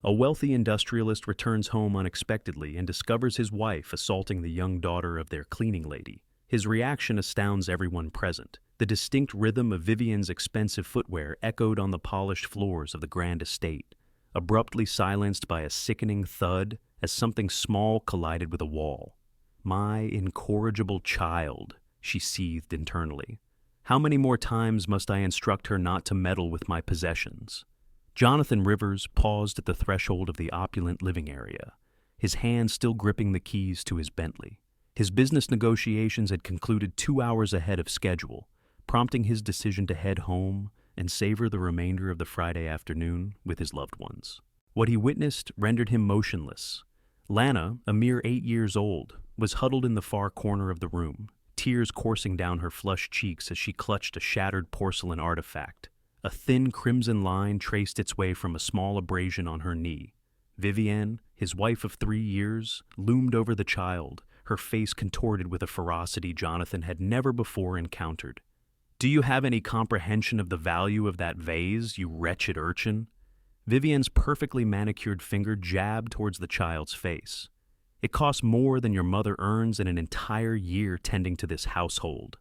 A wealthy industrialist returns home unexpectedly and discovers his wife assaulting the young daughter of their cleaning lady. His reaction astounds everyone present. The distinct rhythm of Vivian's expensive footwear echoed on the polished floors of the grand estate, abruptly silenced by a sickening thud as something small collided with a wall. My incorrigible child, she seethed internally. How many more times must I instruct her not to meddle with my possessions? Jonathan Rivers paused at the threshold of the opulent living area, his hand still gripping the keys to his Bentley. His business negotiations had concluded 2 hours ahead of schedule, prompting his decision to head home and savor the remainder of the Friday afternoon with his loved ones. What he witnessed rendered him motionless. Lana, a mere 8 years old, was huddled in the far corner of the room, tears coursing down her flushed cheeks as she clutched a shattered porcelain artifact. A thin crimson line traced its way from a small abrasion on her knee. Vivienne, his wife of 3 years, loomed over the child, her face contorted with a ferocity Jonathan had never before encountered. "Do you have any comprehension of the value of that vase, you wretched urchin?" Vivienne's perfectly manicured finger jabbed towards the child's face. "It costs more than your mother earns in an entire year tending to this household."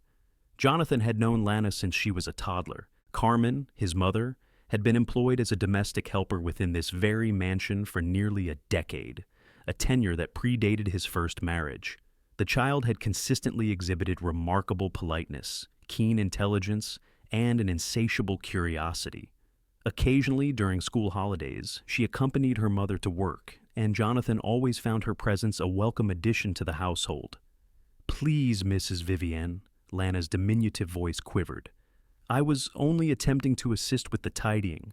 Jonathan had known Lana since she was a toddler. Carmen, his mother, had been employed as a domestic helper within this very mansion for nearly a decade, a tenure that predated his first marriage. The child had consistently exhibited remarkable politeness, keen intelligence, and an insatiable curiosity. Occasionally, during school holidays, she accompanied her mother to work, and Jonathan always found her presence a welcome addition to the household. "Please, Mrs. Vivienne," Lana's diminutive voice quivered. "I was only attempting to assist with the tidying."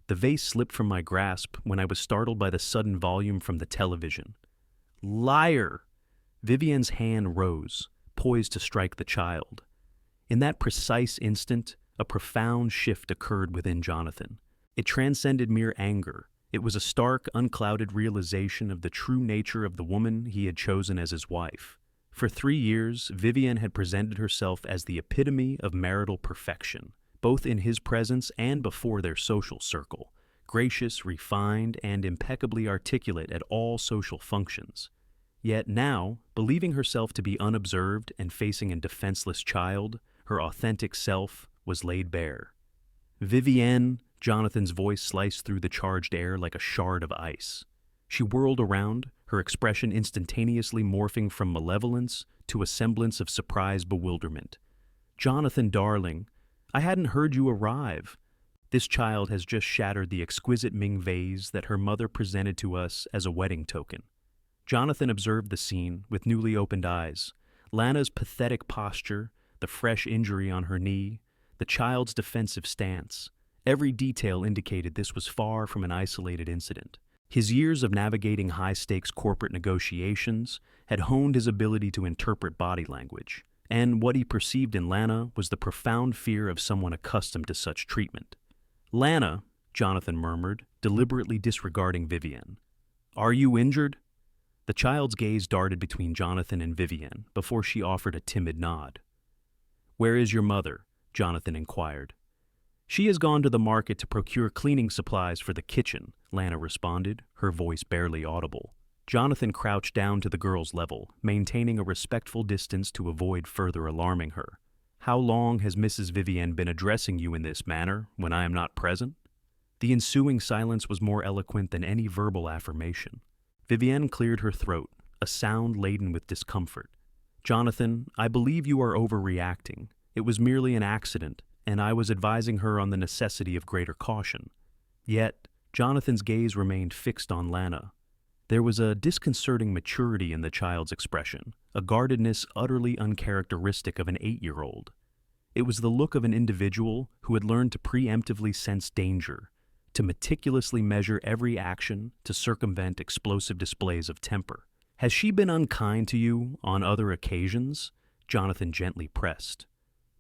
The vase slipped from my grasp when I was startled by the sudden volume from the television. "Liar!" Vivienne's hand rose, poised to strike the child. In that precise instant, a profound shift occurred within Jonathan. It transcended mere anger. It was a stark, unclouded realization of the true nature of the woman he had chosen as his wife. For 3 years, Vivienne had presented herself as the epitome of marital perfection, both in his presence and before their social circle, gracious, refined, and impeccably articulate at all social functions. Yet now, believing herself to be unobserved and facing a defenseless child, her authentic self was laid bare. "Vivienne," Jonathan's voice sliced through the charged air like a shard of ice. She whirled around, her expression instantaneously morphing from malevolence to a semblance of surprised bewilderment. "Jonathan, darling, I hadn't heard you arrive. This child has just shattered the exquisite Ming vase that her mother presented to us as a wedding token." Jonathan observed the scene with newly opened eyes. Lana's pathetic posture, the fresh injury on her knee, the child's defensive stance. Every detail indicated this was far from an isolated incident. His years of navigating high-stakes corporate negotiations had honed his ability to interpret body language, and what he perceived in Lana was the profound fear of someone accustomed to such treatment. "Lana," Jonathan murmured, deliberately disregarding Vivienne. "Are you injured?" The child's gaze darted between Jonathan and Vivienne before she offered a timid nod. "Where is your mother?" Jonathan inquired. "She has gone to the market to procure cleaning supplies for the kitchen," Lana responded, her voice barely audible. Jonathan crouched down to the girl's level, maintaining a respectful distance to avoid further alarming her. "How long has Mrs. Vivienne been addressing you in this manner when I am not present?" The ensuing silence was more eloquent than any verbal affirmation. Vivienne cleared her throat, a sound laden with discomfort. "Jonathan, I believe you are overreacting. It was merely an accident, and I was advising her on the necessity of greater caution." Yet, Jonathan's gaze remained fixed on Lana. There was a disconcerting maturity in the child's expression, a guardedness utterly uncharacteristic of an 8-year-old. It was the look of an individual who had learned to preemptively sense danger, to meticulously measure every action to circumvent explosive displays of temper. "Has she been unkind to you on other occasions?" Jonathan gently pressed.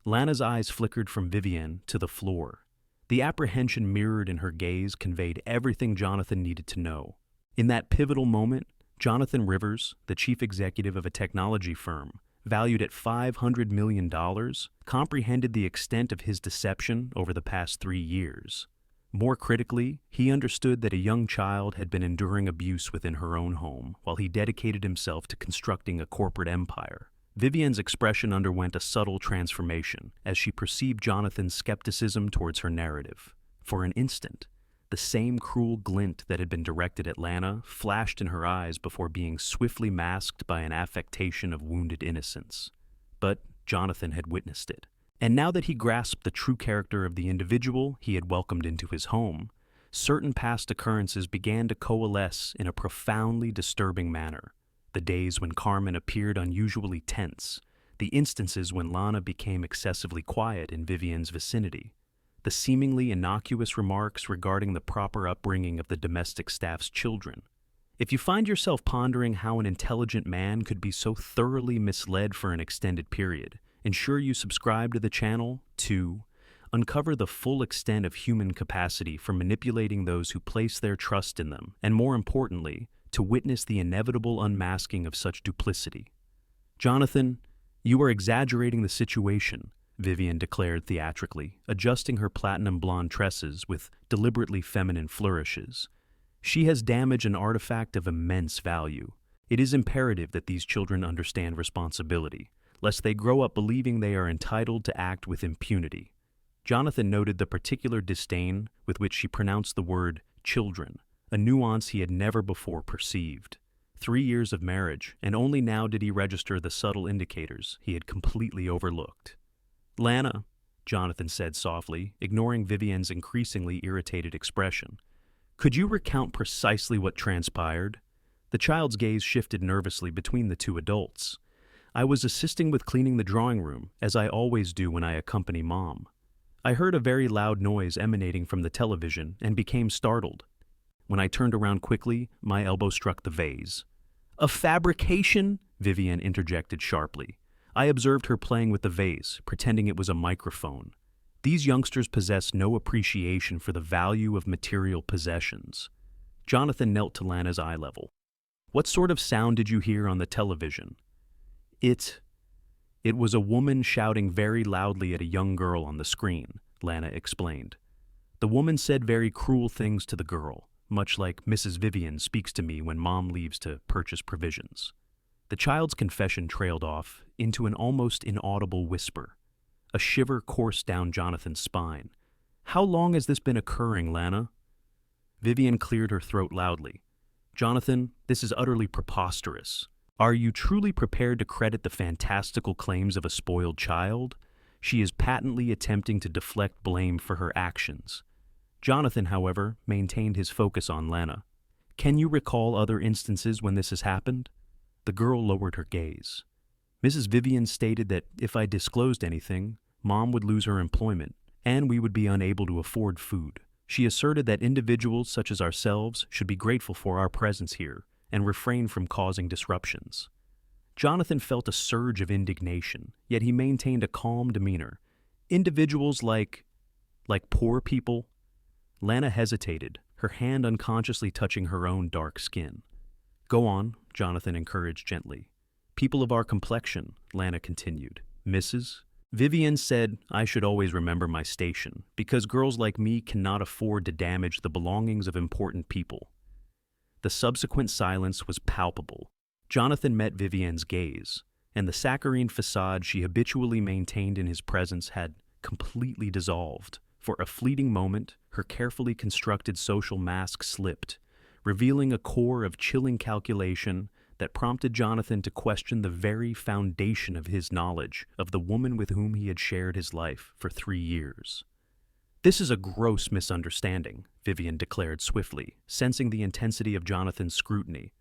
Lana's eyes flickered from Vivienne to the floor. The apprehension mirrored in her gaze conveyed everything Jonathan needed to know. In that pivotal moment, Jonathan Rivers, the chief executive of a technology firm, valued at $500 million, comprehended the extent of his deception over the past 3 years. More critically, he understood that a young child had been enduring abuse within her own home while he dedicated himself to constructing a corporate empire. Vivian's expression underwent a subtle transformation as she perceived Jonathan's skepticism towards her narrative. For an instant, the same cruel glint that had been directed at Lana flashed in her eyes before being swiftly masked by an affectation of wounded innocence. But Jonathan had witnessed it. And now that he grasped the true character of the individual he had welcomed into his home, certain past occurrences began to coalesce in a profoundly disturbing manner. The days when Carmen appeared unusually tense, the instances when Lana became excessively quiet in Vivian's vicinity, the seemingly innocuous remarks regarding the proper upbringing of the domestic staff's children. If you find yourself pondering how an intelligent man could be so thoroughly misled for an extended period, ensure you subscribe to the channel to uncover the full extent of human capacity for manipulating those who place their trust in them, and more importantly, to witness the inevitable unmasking of such duplicity. "Jonathan, you are exaggerating the situation," Vivian declared theatrically, adjusting her platinum blonde tresses with deliberately feminine flourishes. "She has damaged an artifact of immense value. It is imperative that these children understand responsibility, lest they grow up believing they are entitled to act with impunity." Jonathan noted the particular disdain with which she pronounced the word children, a nuance he had never before perceived. 3 years of marriage, and only now did he register the subtle indicators he had completely overlooked. "Lana," Jonathan said softly, ignoring Vivian's increasingly irritated expression, "could you recount precisely what transpired?" The child's gaze shifted nervously between the two adults. "I was assisting with cleaning the drawing room, as I always do when I accompany Mom. I heard a very loud noise emanating from the television and became startled. When I turned around quickly, my elbow struck the vase." "A fabrication?" Vivian interjected sharply. "I observed her playing with the vase, pretending it was a microphone. These youngsters possess no appreciation for the value of material possessions." Jonathan knelt to Lana's eye level. "What sort of sound did you hear on the television?" It was a woman shouting very loudly at a young girl on the screen," Lana explained. "The woman said very cruel things to the girl, much like Mrs. Vivian speaks to me when Mom leaves to purchase provisions." The child's confession trailed off into an almost inaudible whisper. A shiver coursed down Jonathan's spine. "How long has this been occurring, Lana?" Vivian cleared her throat loudly. "Jonathan, this is utterly preposterous. Are you truly prepared to credit the fantastical claims of a spoiled child? She is patently attempting to deflect blame for her actions." Jonathan, however, maintained his focus on Lana. "Can you recall other instances when this has happened?" The girl lowered her gaze. "Mrs. Vivian stated that if I disclosed anything, Mom would lose her employment, and we would be unable to afford food. She asserted that individuals such as ourselves should be grateful for our presence here and refrain from causing disruptions." Jonathan felt a surge of indignation, yet he maintained a calm demeanor. "Individuals like poor people?" Lana hesitated, her hand unconsciously touching her own dark skin. "Go on," Jonathan encouraged gently. "People of our complexion," Lana continued. "Mrs. Vivian said I should always remember my station, because girls like me cannot afford to damage the belongings of important people." The subsequent silence was palpable. Jonathan met Vivian's gaze, and the saccharine facade she habitually maintained in his presence had completely dissolved. For a fleeting moment, her carefully constructed social mask slipped, revealing a core of chilling calculation that prompted Jonathan to question the very foundation of his knowledge of the woman with whom he had shared his life for 3 years. "This is a gross misunderstanding," Vivian declared swiftly, sensing the intensity of Jonathan's scrutiny.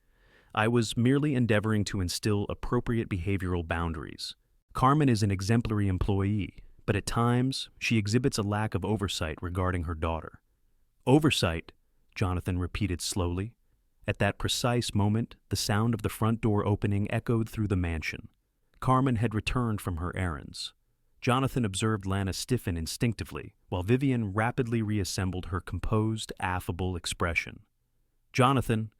"I was merely endeavoring to instill appropriate behavioral boundaries. Carmen is an exemplary employee, but at times she exhibits a lack of oversight regarding her daughter." "Oversight?" Jonathan repeated slowly. At that precise moment, the sound of the front door opening echoed through the mansion. Carmen had returned from her errands. Jonathan observed Lana stiffen instinctively, while Vivian rapidly reassembled her composed, affable expression. "Jonathan!"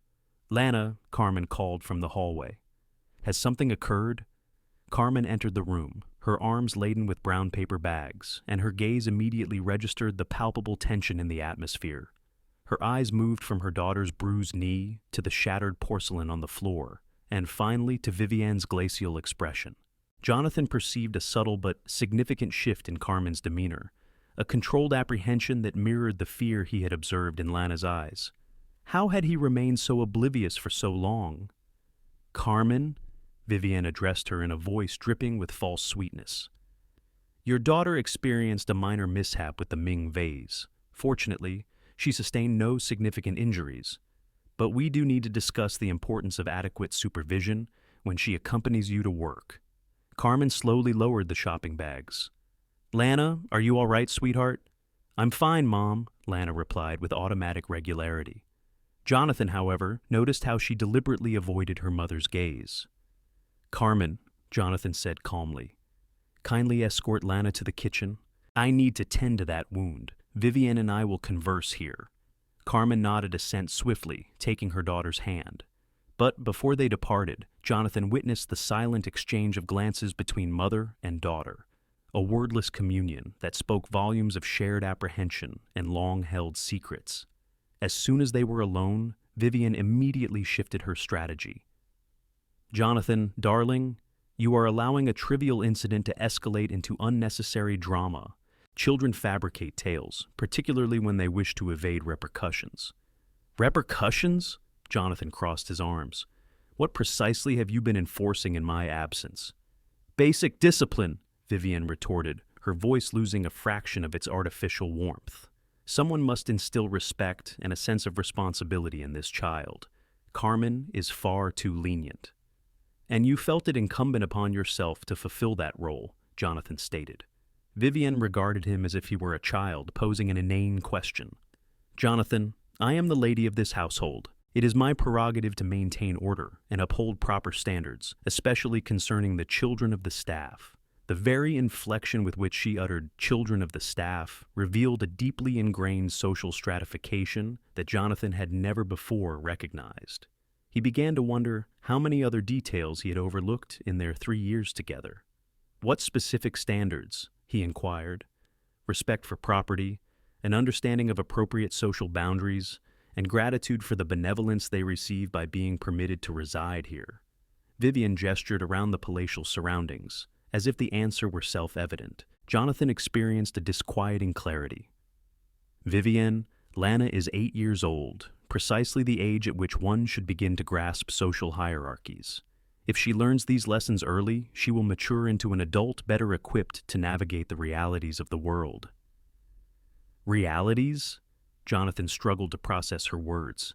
"Lana," Carmen called from the hallway. "Has something occurred?" Carmen entered the room, her arms laden with brown paper bags, and her gaze immediately registered the palpable tension in the atmosphere. Her eyes moved from her daughter's bruised knee to the shattered porcelain on the floor, and finally to Vivienne's glacial expression. Jonathan perceived a subtle but significant shift in Carmen's demeanor, a controlled apprehension that mirrored the fear he had observed in Lana's eyes. How had he remained so oblivious for so long? "Carmen," Vivienne addressed her in a voice dripping with false sweetness. "Your daughter experienced a minor mishap with the Ming vase. Fortunately, she sustained no significant injuries, but we do need to discuss the importance of adequate supervision when she accompanies you to work." Carmen slowly lowered the shopping bags. "Lana, are you all right, sweetheart?" "I'm fine, Mom," Lana replied with automatic regularity. Jonathan, however, noticed how she deliberately avoided her mother's gaze. "Carmen," Jonathan said calmly, "kindly escort Lana to the kitchen. I need to tend to that wound. Vivienne and I will converse here." Carmen nodded assent swiftly, taking her daughter's hand. But before they departed, Jonathan witnessed the silent exchange of glances between mother and daughter, a wordless communion that spoke volumes of shared apprehension and long-held secrets. As soon as they were alone, Vivienne immediately shifted her strategy. "Jonathan, darling, you are allowing a trivial incident to escalate into unnecessary drama. Children fabricate tales, particularly when they wish to evade repercussions." "Repercussions?" Jonathan crossed his arms. "What precisely have you been enforcing in my absence?" "Basic discipline," Vivienne retorted, her voice losing a fraction of its artificial warmth. "Someone must instill respect and a sense of responsibility in this child. Carmen is far too lenient." "And you felt it incumbent upon yourself to fulfill that role," Jonathan stated. Vivienne regarded him as if he were a child posing an inane question. "Jonathan, I am the lady of this household. It is my prerogative to maintain order and uphold proper standards, especially concerning the children of the staff." The very inflection with which she uttered "children of the staff" revealed a deeply ingrained social stratification that Jonathan had never before recognized. He began to wonder how many other details he had overlooked in their 3 years together. "What specific standards?" he inquired. "Respect for property, an understanding of appropriate social boundaries, and gratitude for the benevolence they receive by being permitted to reside here." Vivienne gestured around the palatial surroundings, as if the answer were self-evident. Jonathan experienced a disquieting clarity. "Vivienne, Lana is 8 years old, precisely the age at which one should begin to grasp social hierarchies. If she learns these lessons early, she will mature into an adult better equipped to navigate the realities of the world." "Realities?" Jonathan struggled to process her words.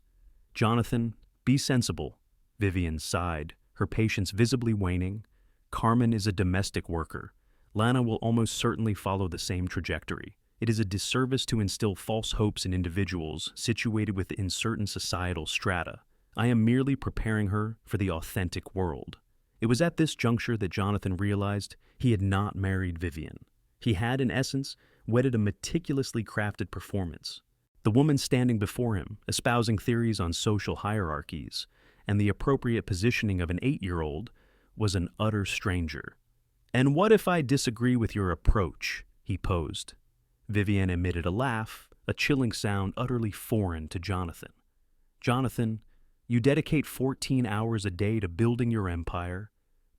"Jonathan, be sensible," Vivienne sighed, her patience visibly waning. "Carmen is a domestic worker. Lana will almost certainly follow the same trajectory. It is a disservice to instill false hopes in individuals situated within certain societal strata. I am merely preparing her for the authentic world." It was at this juncture that Jonathan realized he had not married Vivienne. He had, in essence, wedded a meticulously crafted performance. The woman standing before him, espousing theories on social hierarchies and the appropriate positioning of an 8-year-old, was an utter stranger. "And what if I disagree with your approach?" he posed. Vivienne emitted a laugh, a chilling sound utterly foreign to Jonathan. "Jonathan, you dedicate 14 hours a day to building your empire.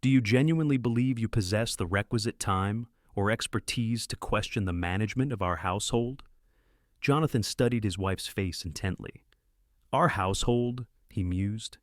Do you genuinely believe you possess the requisite time or expertise to question the management of our household?" Jonathan studied his wife's face intently. "Our household," he mused.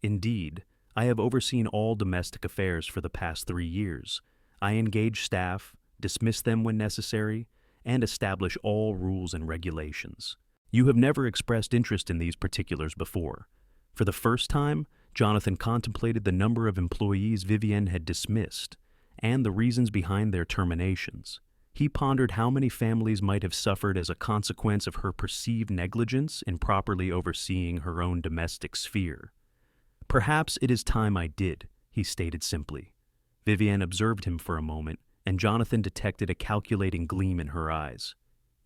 "Indeed, I have overseen all domestic affairs for the past 3 years. I engage staff, dismiss them when necessary, and establish all rules and regulations. You have never expressed interest in these particulars before." For the first time, Jonathan contemplated the number of employees Vivienne had dismissed and the reasons behind their terminations. He pondered how many families might have suffered as a consequence of her perceived negligence in properly overseeing her own domestic sphere. "Perhaps it is time I did," he stated simply. Vivienne observed him for a moment, and Jonathan detected a calculating gleam in her eyes.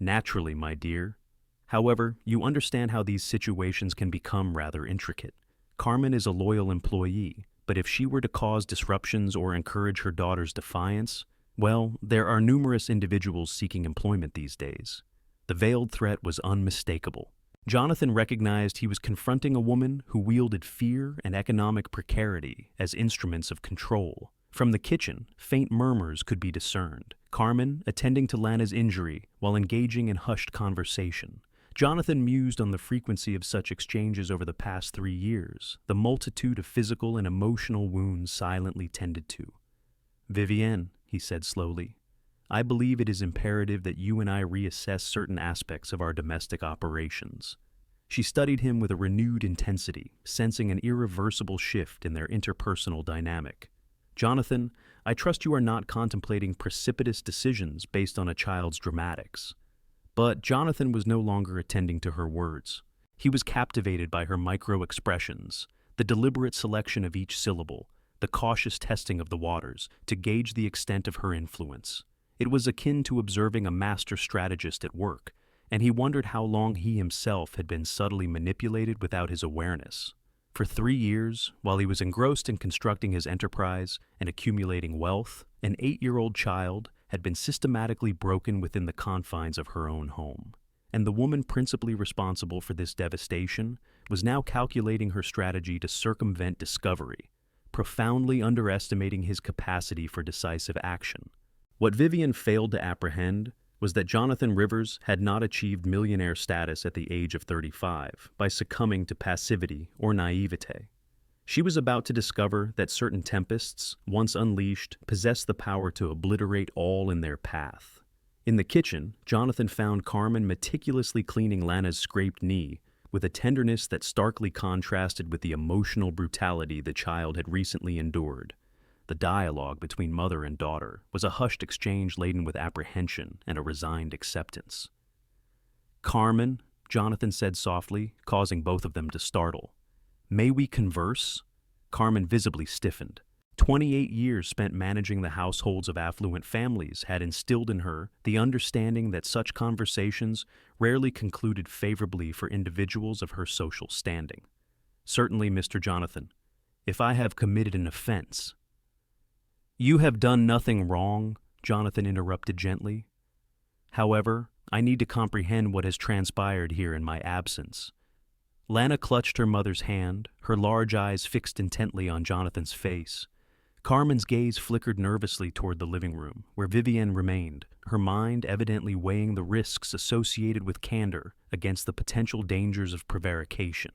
"Naturally, my dear. However, you understand how these situations can become rather intricate. Carmen is a loyal employee, but if she were to cause disruptions or encourage her daughter's defiance, Well, there are numerous individuals seeking employment these days. The veiled threat was unmistakable. Jonathan recognized he was confronting a woman who wielded fear and economic precarity as instruments of control. From the kitchen, faint murmurs could be discerned, Carmen attending to Lana's injury while engaging in hushed conversation. Jonathan mused on the frequency of such exchanges over the past 3 years, the multitude of physical and emotional wounds silently tended to. "Vivienne," he said slowly, "I believe it is imperative that you and I reassess certain aspects of our domestic operations." She studied him with a renewed intensity, sensing an irreversible shift in their interpersonal dynamic. "Jonathan, I trust you are not contemplating precipitous decisions based on a child's dramatics." But Jonathan was no longer attending to her words. He was captivated by her micro-expressions, the deliberate selection of each syllable, the cautious testing of the waters to gauge the extent of her influence. It was akin to observing a master strategist at work, and he wondered how long he himself had been subtly manipulated without his awareness. For 3 years, while he was engrossed in constructing his enterprise and accumulating wealth, an 8-year-old child had been systematically broken within the confines of her own home. And the woman principally responsible for this devastation was now calculating her strategy to circumvent discovery, profoundly underestimating his capacity for decisive action. What Vivienne failed to apprehend was that Jonathan Rivers had not achieved millionaire status at the age of 35 by succumbing to passivity or naivete. She was about to discover that certain tempests, once unleashed, possessed the power to obliterate all in their path. In the kitchen, Jonathan found Carmen meticulously cleaning Lana's scraped knee with a tenderness that starkly contrasted with the emotional brutality the child had recently endured. The dialogue between mother and daughter was a hushed exchange laden with apprehension and a resigned acceptance. "Carmen," Jonathan said softly, causing both of them to startle. "May we converse?" Carmen visibly stiffened. 28 years spent managing the households of affluent families had instilled in her the understanding that such conversations rarely concluded favorably for individuals of her social standing. "Certainly, Mr. Jonathan. If I have committed an offense—" "You have done nothing wrong," Jonathan interrupted gently. "However, I need to comprehend what has transpired here in my absence." Lana clutched her mother's hand, her large eyes fixed intently on Jonathan's face. Carmen's gaze flickered nervously toward the living room, where Vivienne remained, her mind evidently weighing the risks associated with candor against the potential dangers of prevarication.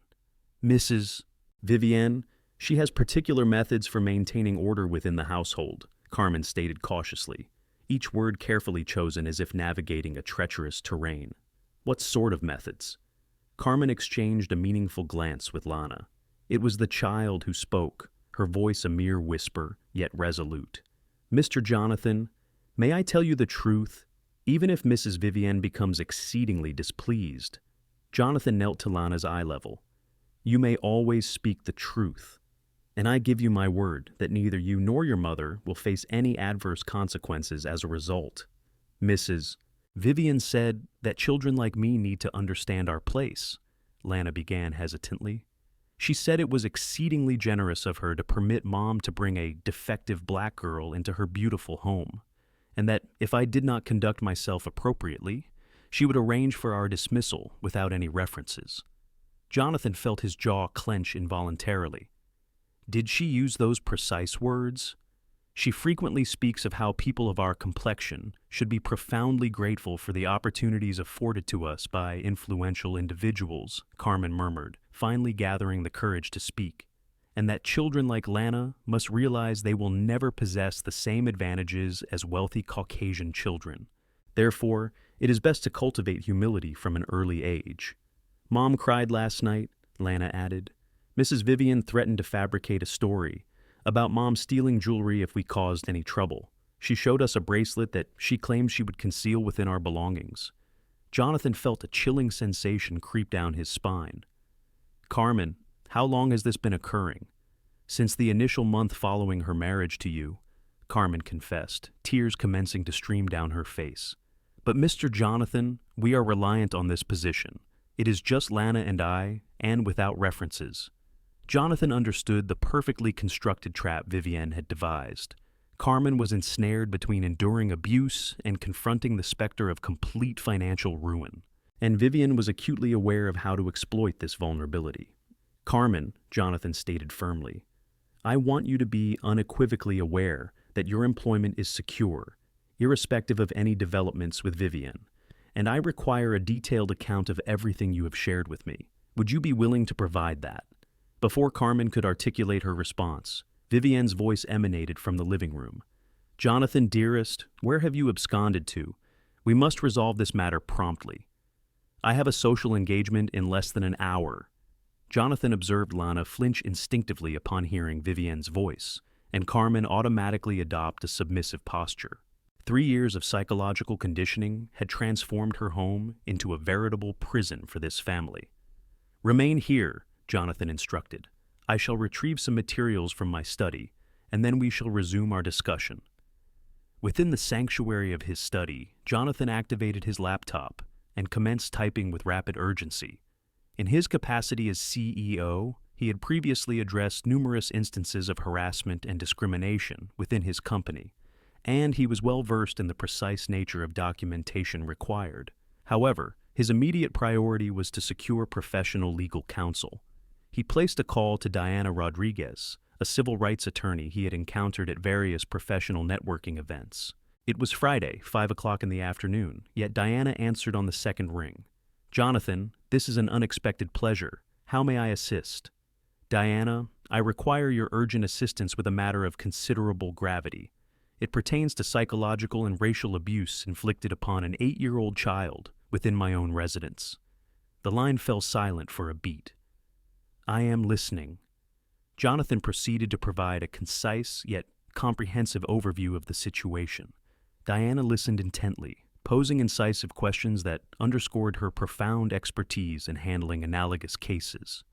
"Mrs. Vivienne, she has particular methods for maintaining order within the household," Carmen stated cautiously, each word carefully chosen as if navigating a treacherous terrain. "What sort of methods?" Carmen exchanged a meaningful glance with Lana. It was the child who spoke, her voice a mere whisper, yet resolute. "Mr. Jonathan, may I tell you the truth, even if Mrs. Vivienne becomes exceedingly displeased?" Jonathan knelt to Lana's eye level. "You may always speak the truth, and I give you my word that neither you nor your mother will face any adverse consequences as a result." "Mrs. Vivienne said that children like me need to understand our place," Lana began hesitantly. "She said it was exceedingly generous of her to permit Mom to bring a defective black girl into her beautiful home, and that if I did not conduct myself appropriately, she would arrange for our dismissal without any references." Jonathan felt his jaw clench involuntarily. "Did she use those precise words?" "She frequently speaks of how people of our complexion should be profoundly grateful for the opportunities afforded to us by influential individuals," Carmen murmured, finally gathering the courage to speak, "and that children like Lana must realize they will never possess the same advantages as wealthy Caucasian children. Therefore, it is best to cultivate humility from an early age." "Mom cried last night," Lana added. "Mrs. Vivienne threatened to fabricate a story about Mom stealing jewelry if we caused any trouble. She showed us a bracelet that she claimed she would conceal within our belongings." Jonathan felt a chilling sensation creep down his spine. "Carmen, how long has this been occurring?" "Since the initial month following her marriage to you," Carmen confessed, tears commencing to stream down her face. "But Mr. Jonathan, we are reliant on this position. It is just Lana and I, and without references." Jonathan understood the perfectly constructed trap Vivienne had devised. Carmen was ensnared between enduring abuse and confronting the specter of complete financial ruin, and Vivian was acutely aware of how to exploit this vulnerability. "Carmen," Jonathan stated firmly, "I want you to be unequivocally aware that your employment is secure, irrespective of any developments with Vivian, and I require a detailed account of everything you have shared with me. Would you be willing to provide that?" Before Carmen could articulate her response, Vivian's voice emanated from the living room. "Jonathan, dearest, where have you absconded to? We must resolve this matter promptly. I have a social engagement in less than an hour." Jonathan observed Lana flinch instinctively upon hearing Vivian's voice, and Carmen automatically adopt a submissive posture. 3 years of psychological conditioning had transformed her home into a veritable prison for this family. "Remain here," Jonathan instructed. "I shall retrieve some materials from my study, and then we shall resume our discussion." Within the sanctuary of his study, Jonathan activated his laptop and commenced typing with rapid urgency. In his capacity as CEO, he had previously addressed numerous instances of harassment and discrimination within his company, and he was well versed in the precise nature of documentation required. However, his immediate priority was to secure professional legal counsel. He placed a call to Diana Rodriguez, a civil rights attorney he had encountered at various professional networking events. It was Friday, 5 o'clock in the afternoon, yet Diana answered on the second ring. "Jonathan, this is an unexpected pleasure. How may I assist?" "Diana, I require your urgent assistance with a matter of considerable gravity. It pertains to psychological and racial abuse inflicted upon an 8-year-old child within my own residence." The line fell silent for a beat. "I am listening." Jonathan proceeded to provide a concise yet comprehensive overview of the situation. Diana listened intently, posing incisive questions that underscored her profound expertise in handling analogous cases.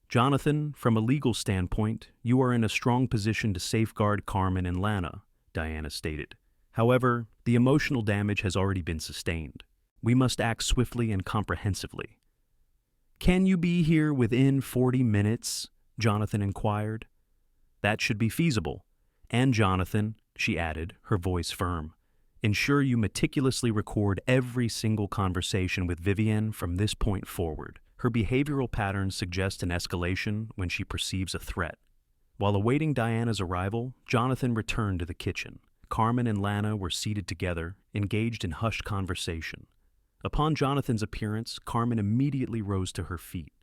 "Jonathan, from a legal standpoint, you are in a strong position to safeguard Carmen and Lana," Diana stated. "However, the emotional damage has already been sustained. We must act swiftly and comprehensively." "Can you be here within 40 minutes?" Jonathan inquired. "That should be feasible. And Jonathan," she added, her voice firm, "ensure you meticulously record every single conversation with Vivian from this point forward. Her behavioral patterns suggest an escalation when she perceives a threat." While awaiting Diana's arrival, Jonathan returned to the kitchen. Carmen and Lana were seated together, engaged in hushed conversation. Upon Jonathan's appearance, Carmen immediately rose to her feet.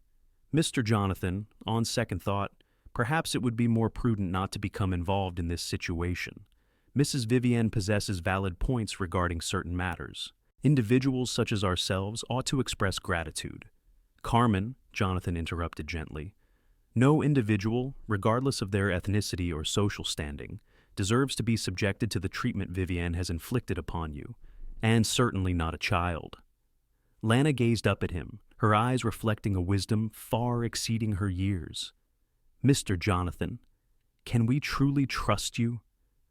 "Mr. Jonathan, on second thought, perhaps it would be more prudent not to become involved in this situation. Mrs. Vivian possesses valid points regarding certain matters. Individuals such as ourselves ought to express gratitude." "Carmen," Jonathan interrupted gently, "no individual, regardless of their ethnicity or social standing, deserves to be subjected to the treatment Vivian has inflicted upon you, and certainly not a child." Lana gazed up at him, her eyes reflecting a wisdom far exceeding her years. "Mr. Jonathan, can we truly trust you?"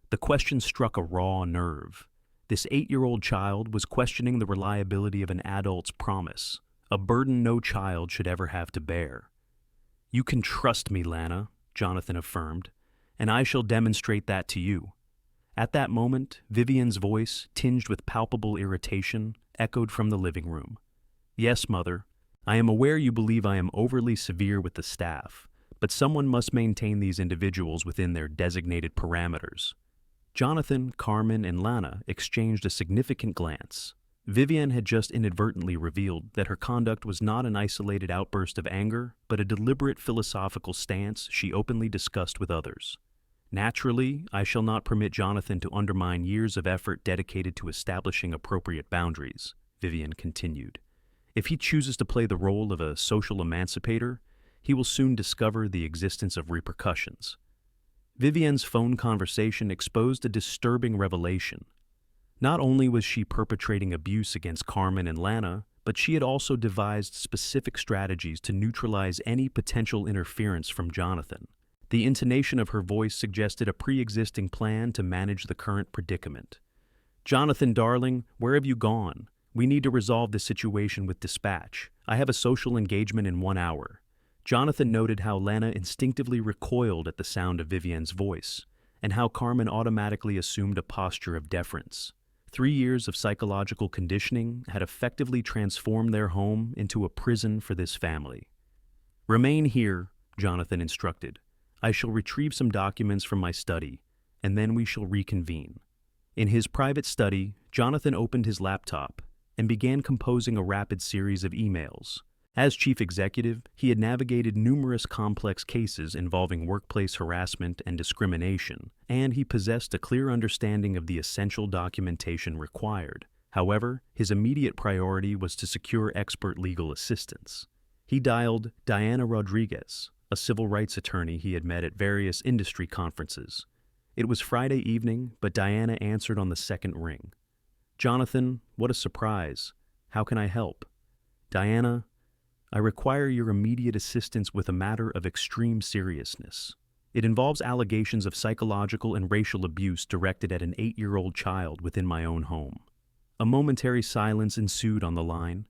The question struck a raw nerve. This 8-year-old child was questioning the reliability of an adult's promise, a burden no child should ever have to bear. "You can trust me, Lana," Jonathan affirmed, "and I shall demonstrate that to you." At that moment, Vivian's voice, tinged with palpable irritation, echoed from the living room. "Yes, Mother, I am aware you believe I am overly severe with the staff, but someone must maintain these individuals within their designated parameters." Jonathan, Carmen, and Lana exchanged a significant glance. Vivian had just inadvertently revealed that her conduct was not an isolated outburst of anger, but a deliberate philosophical stance she openly discussed with others. "Naturally, I shall not permit Jonathan to undermine years of effort dedicated to establishing appropriate boundaries," Vivian continued. "If he chooses to play the role of a social emancipator, he will soon discover the existence of repercussions." Vivian's phone conversation exposed a disturbing revelation. Not only was she perpetrating abuse against Carmen and Lana, but she had also devised specific strategies to neutralize any potential interference from Jonathan. The intonation of her voice suggested a pre-existing plan to manage the current predicament. "Jonathan, darling, where have you gone? We need to resolve this situation with dispatch. I have a social engagement in 1 hour." Jonathan noted how Lana instinctively recoiled at the sound of Vivian's voice, and how Carmen automatically assumed a posture of deference. 3 years of psychological conditioning had effectively transformed their home into a prison for this family. "Remain here," Jonathan instructed. "I shall retrieve some documents from my study, and then we shall reconvene." In his private study, Jonathan opened his laptop and began composing a rapid series of emails. As chief executive, he had navigated numerous complex cases involving workplace harassment and discrimination, and he possessed a clear understanding of the essential documentation required. However, his immediate priority was to secure expert legal assistance. He dialed Diana Rodriguez, a civil rights attorney he had met at various industry conferences. It was Friday evening, but Diana answered on the second ring. "Jonathan, what a surprise. How can I help?" "Diana, I require your immediate assistance with a matter of extreme seriousness. It involves allegations of psychological and racial abuse directed at an 8-year-old child within my own home." A momentary silence ensued on the line.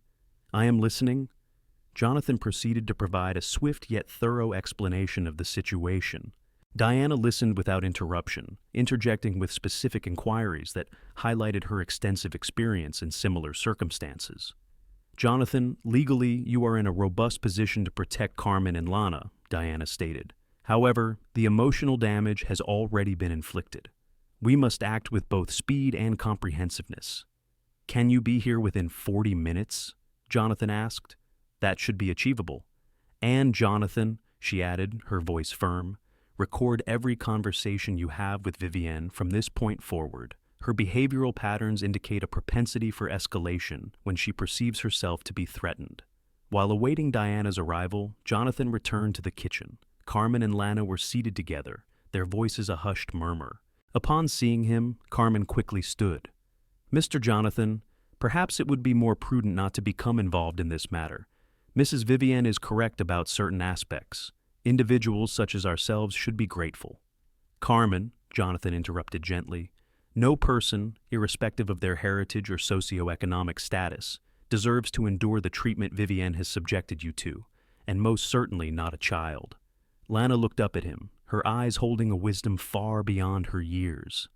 "I am listening." Jonathan proceeded to provide a swift yet thorough explanation of the situation. Diana listened without interruption, interjecting with specific inquiries that highlighted her extensive experience in similar circumstances. "Jonathan, legally, you are in a robust position to protect Carmen and Lana," Diana stated. "However, the emotional damage has already been inflicted. We must act with both speed and comprehensiveness." "Can you be here within 40 minutes?" Jonathan asked. "That should be achievable." "And Jonathan," she added, her voice firm, "record every conversation you have with Vivienne from this point forward. Her behavioral patterns indicate a propensity for escalation when she perceives herself to be threatened." While awaiting Diana's arrival, Jonathan returned to the kitchen. Carmen and Lana were seated together, their voices a hushed murmur. Upon seeing him, Carmen quickly stood. "Mr. Jonathan, perhaps it would be more prudent not to become involved in this matter. Mrs. Vivienne is correct about certain aspects. Individuals such as ourselves should be grateful." "Carmen," Jonathan interrupted gently, "no person, irrespective of their heritage or socioeconomic status, deserves to endure the treatment Vivienne has subjected you to, and most certainly not a child." Lana looked up at him, her eyes holding a wisdom far beyond her years.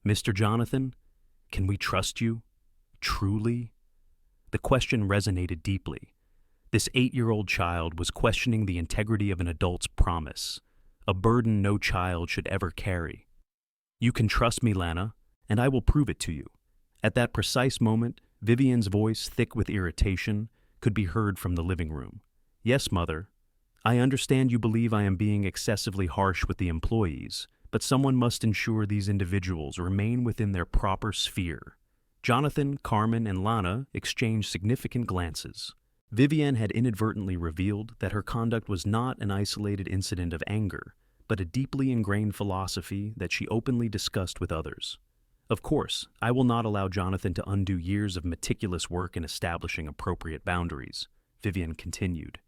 "Mr. Jonathan, can we trust you? Truly?" The question resonated deeply. This 8-year-old child was questioning the integrity of an adult's promise, a burden no child should ever carry. "You can trust me, Lana, and I will prove it to you." At that precise moment, Vivienne's voice, thick with irritation, could be heard from the living room. "Yes, Mother. I understand you believe I am being excessively harsh with the employees, but someone must ensure these individuals remain within their proper sphere." Jonathan, Carmen, and Lana exchanged significant glances. Vivienne had inadvertently revealed that her conduct was not an isolated incident of anger, but a deeply ingrained philosophy that she openly discussed with others. "Of course, I will not allow Jonathan to undo years of meticulous work in establishing appropriate boundaries," Vivienne continued.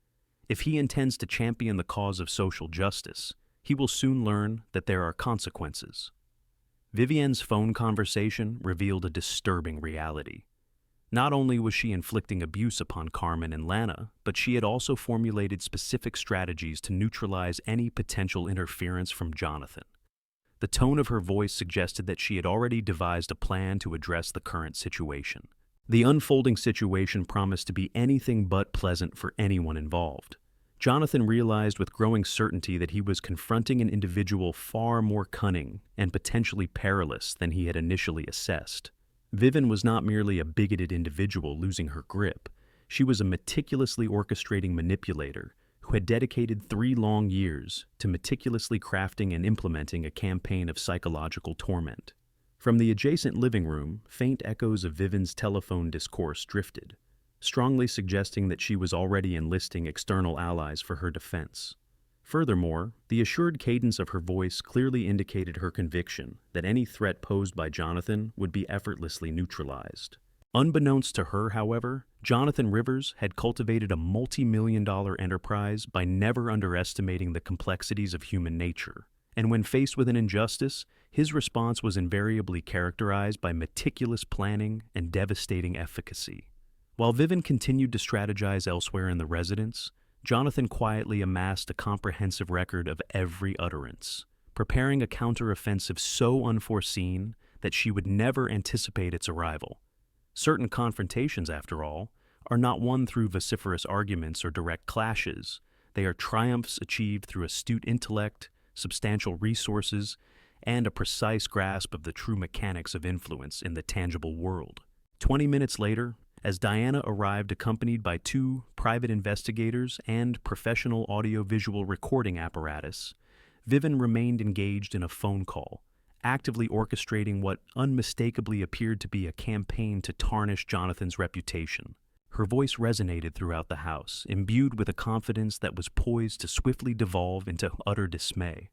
"If he intends to champion the cause of social justice, he will soon learn that there are consequences." Vivienne's phone conversation revealed a disturbing reality. Not only was she inflicting abuse upon Carmen and Lana, but she had also formulated specific strategies to neutralize any potential interference from Jonathan. The tone of her voice suggested that she had already devised a plan to address the current situation. The unfolding situation promised to be anything but pleasant for anyone involved. Jonathan realized with growing certainty that he was confronting an individual far more cunning and potentially perilous than he had initially assessed. Vivienne was not merely a bigoted individual losing her grip. She was a meticulously orchestrating manipulator who had dedicated 3 long years to meticulously crafting and implementing a campaign of psychological torment. From the adjacent living room, faint echoes of Vivienne's telephone discourse drifted, strongly suggesting that she was already enlisting external allies for her defense. Furthermore, the assured cadence of her voice clearly indicated her conviction that any threat posed by Jonathan would be effortlessly neutralized. Unbeknownst to her, however, Jonathan Rivers had cultivated a multi-million-dollar enterprise by never underestimating the complexities of human nature. And when faced with an injustice, his response was invariably characterized by meticulous planning and devastating efficacy. While Vivienne continued to strategize elsewhere in the residence, Jonathan quietly amassed a comprehensive record of every utterance, preparing a counteroffensive so unforeseen that she would never anticipate its arrival. Certain confrontations, after all, are not won through vociferous arguments or direct clashes. They are triumphs achieved through astute intellect, substantial resources, and a precise grasp of the true mechanics of influence in the tangible world. 20 minutes later, as Diana arrived accompanied by 2 private investigators and professional audio-visual recording apparatus, Vivian remained engaged in a phone call, actively orchestrating what unmistakably appeared to be a campaign to tarnish Jonathan's reputation. Her voice resonated throughout the house, imbued with a confidence that was poised to swiftly devolve into utter dismay.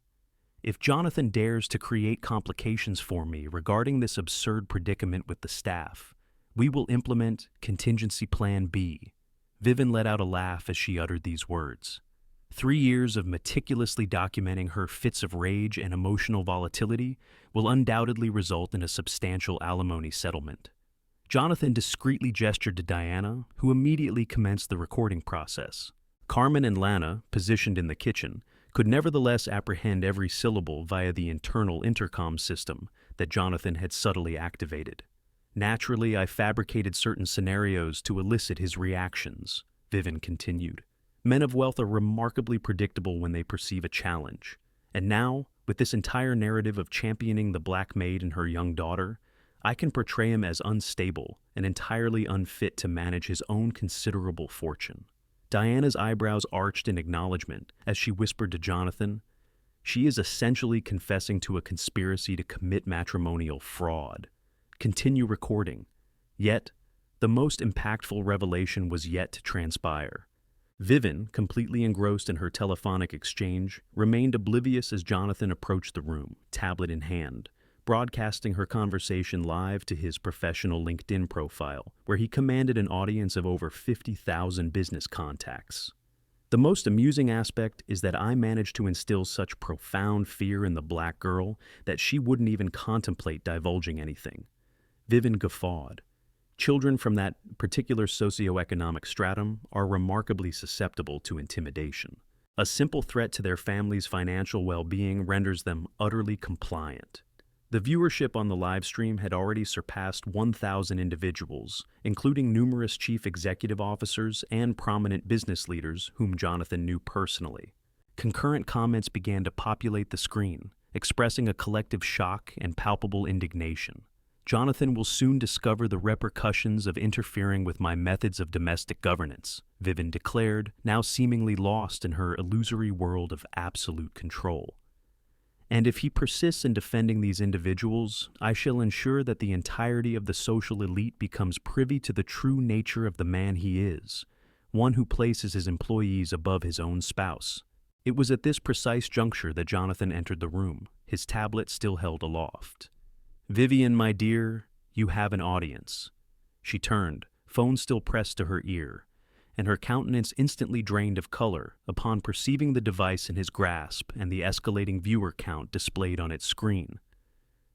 If Jonathan dares to create complications for me regarding this absurd predicament with the staff, we will implement contingency plan B. Vivian let out a laugh as she uttered these words. 3 years of meticulously documenting her fits of rage and emotional volatility will undoubtedly result in a substantial alimony settlement. Jonathan discreetly gestured to Diana, who immediately commenced the recording process. Carmen and Lana, positioned in the kitchen, could nevertheless apprehend every syllable via the internal intercom system that Jonathan had subtly activated. Naturally, I fabricated certain scenarios to elicit his reactions, Vivian continued. Men of wealth are remarkably predictable when they perceive a challenge. And now, with this entire narrative of championing the Black Maid and her young daughter, I can portray him as unstable and entirely unfit to manage his own considerable fortune. Diana's eyebrows arched in acknowledgement as she whispered to Jonathan, "She is essentially confessing to a conspiracy to commit matrimonial fraud. Continue recording." Yet, the most impactful revelation was yet to transpire. Vivian, completely engrossed in her telephonic exchange, remained oblivious as Jonathan approached the room, tablet in hand, broadcasting her conversation live to his professional LinkedIn profile, where he commanded an audience of over 50,000 business contacts. The most amusing aspect is that I managed to instill such profound fear in the black girl that she wouldn't even contemplate divulging anything. Vivian guffawed. Children from that particular socioeconomic stratum are remarkably susceptible to intimidation. A simple threat to their family's financial well-being renders them utterly compliant. The viewership on the live stream had already surpassed 1,000 individuals, including numerous chief executive officers and prominent business leaders whom Jonathan knew personally. Concurrent comments began to populate the screen, expressing a collective shock and palpable indignation. "Jonathan will soon discover the repercussions of interfering with my methods of domestic governance," Vivian declared, now seemingly lost in her illusory world of absolute control. "And if he persists in defending these individuals, I shall ensure that the entirety of the social elite becomes privy to the true nature of the man he is, one who places his employees above his own spouse." It was at this precise juncture that Jonathan entered the room, his tablet still held aloft. "Vivian, my dear, you have an audience." She turned, phone still pressed to her ear, and her countenance instantly drained of color upon perceiving the device in his grasp and the escalating viewer count displayed on its screen.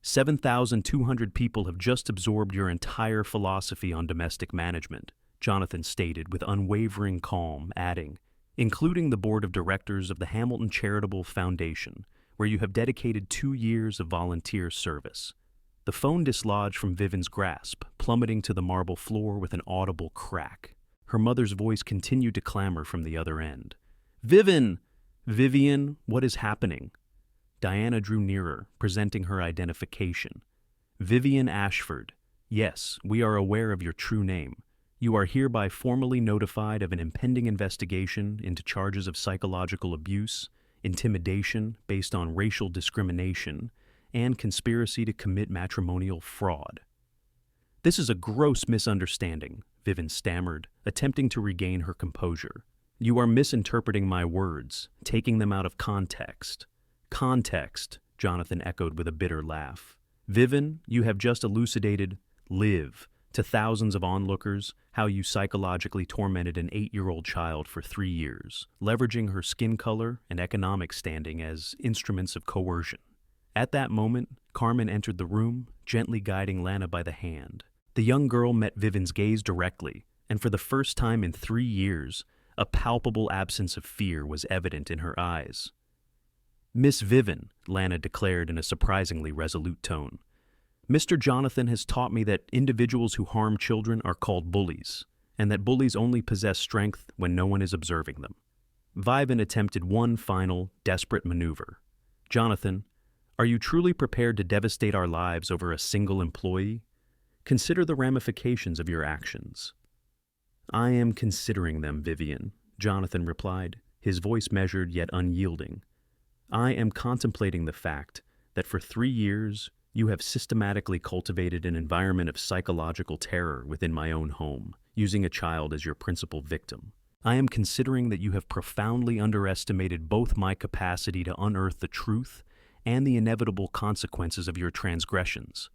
7,200 people have just absorbed your entire philosophy on domestic management, Jonathan stated with unwavering calm, adding, "including the board of directors of the Hamilton Charitable Foundation, where you have dedicated 2 years of volunteer service." The phone dislodged from Vivian's grasp, plummeting to the marble floor with an audible crack. Her mother's voice continued to clamor from the other end. "Vivian! Vivian, what is happening?" Diana drew nearer, presenting her identification. "Vivian Ashford. Yes, we are aware of your true name. You are hereby formally notified of an impending investigation into charges of psychological abuse, intimidation based on racial discrimination, and conspiracy to commit matrimonial fraud." "This is a gross misunderstanding," Vivian stammered, attempting to regain her composure. "You are misinterpreting my words, taking them out of context." "Context," Jonathan echoed with a bitter laugh. "Vivian, you have just elucidated, live, to thousands of onlookers how you psychologically tormented an 8-year-old child for 3 years, leveraging her skin color and economic standing as instruments of coercion." At that moment, Carmen entered the room, gently guiding Lana by the hand. The young girl met Vivian's gaze directly, and for the first time in 3 years, a palpable absence of fear was evident in her eyes. Miss Vivian, Lana declared in a surprisingly resolute tone. Mr. Jonathan has taught me that individuals who harm children are called bullies, and that bullies only possess strength when no one is observing them. Vivian attempted one final, desperate maneuver. Jonathan, are you truly prepared to devastate our lives over a single employee? Consider the ramifications of your actions. I am considering them, Vivian, Jonathan replied, his voice measured yet unyielding. I am contemplating the fact that for 3 years you have systematically cultivated an environment of psychological terror within my own home, using a child as your principal victim. I am considering that you have profoundly underestimated both my capacity to unearth the truth and the inevitable consequences of your transgressions.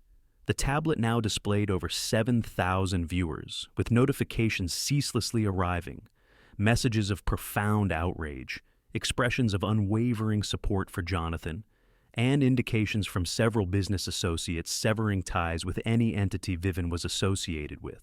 The tablet now displayed over 7,000 viewers, with notifications ceaselessly arriving, messages of profound outrage, expressions of unwavering support for Jonathan, and indications from several business associates severing ties with any entity Vivian was associated with.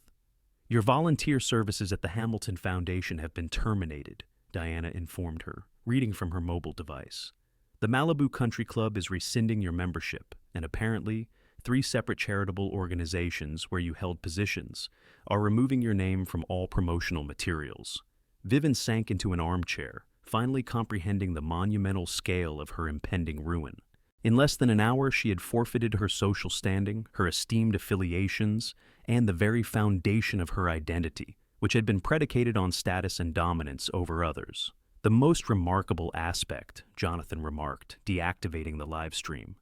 Your volunteer services at the Hamilton Foundation have been terminated, Diana informed her, reading from her mobile device. The Malibu Country Club is rescinding your membership, and apparently, 3 separate charitable organizations where you held positions are removing your name from all promotional materials. Vivian sank into an armchair, finally comprehending the monumental scale of her impending ruin. In less than an hour, she had forfeited her social standing, her esteemed affiliations, and the very foundation of her identity, which had been predicated on status and dominance over others. The most remarkable aspect, Jonathan remarked, deactivating the live stream,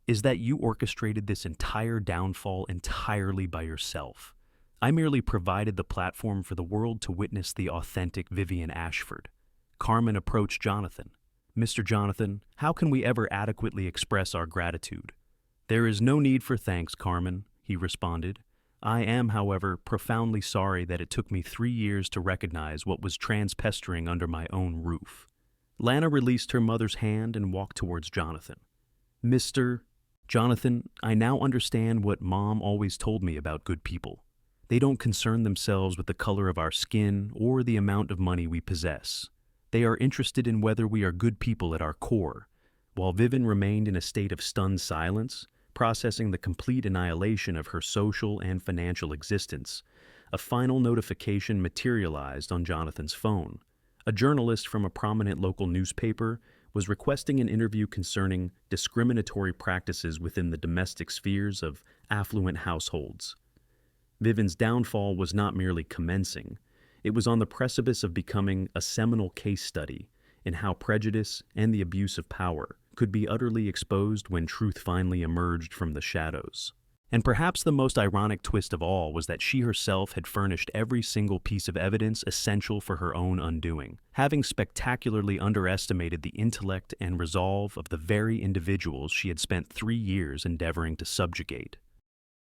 is that you orchestrated this entire downfall entirely by yourself. I merely provided the platform for the world to witness the authentic Vivian Ashford. Carmen approached Jonathan. Mr. Jonathan, how can we ever adequately express our gratitude? There is no need for thanks, Carmen, he responded. I am, however, profoundly sorry that it took me 3 years to recognize what was transpestering under my own roof. Lana released her mother's hand and walked towards Jonathan. Mr. Jonathan, I now understand what Mom always told me about good people. They don't concern themselves with the color of our skin or the amount of money we possess. They are interested in whether we are good people at our core. While Vivian remained in a state of stunned silence, processing the complete annihilation of her social and financial existence, a final notification materialized on Jonathan's phone. A journalist from a prominent local newspaper was requesting an interview concerning discriminatory practices within the domestic spheres of affluent households. Vivian's downfall was not merely commencing. It was on the precipice of becoming a seminal case study in how prejudice and the abuse of power could be utterly exposed when truth finally emerged from the shadows. And perhaps the most ironic twist of all was that she herself had furnished every single piece of evidence essential for her own undoing, having spectacularly underestimated the intellect and resolve of the very individuals she had spent 3 years endeavoring to subjugate.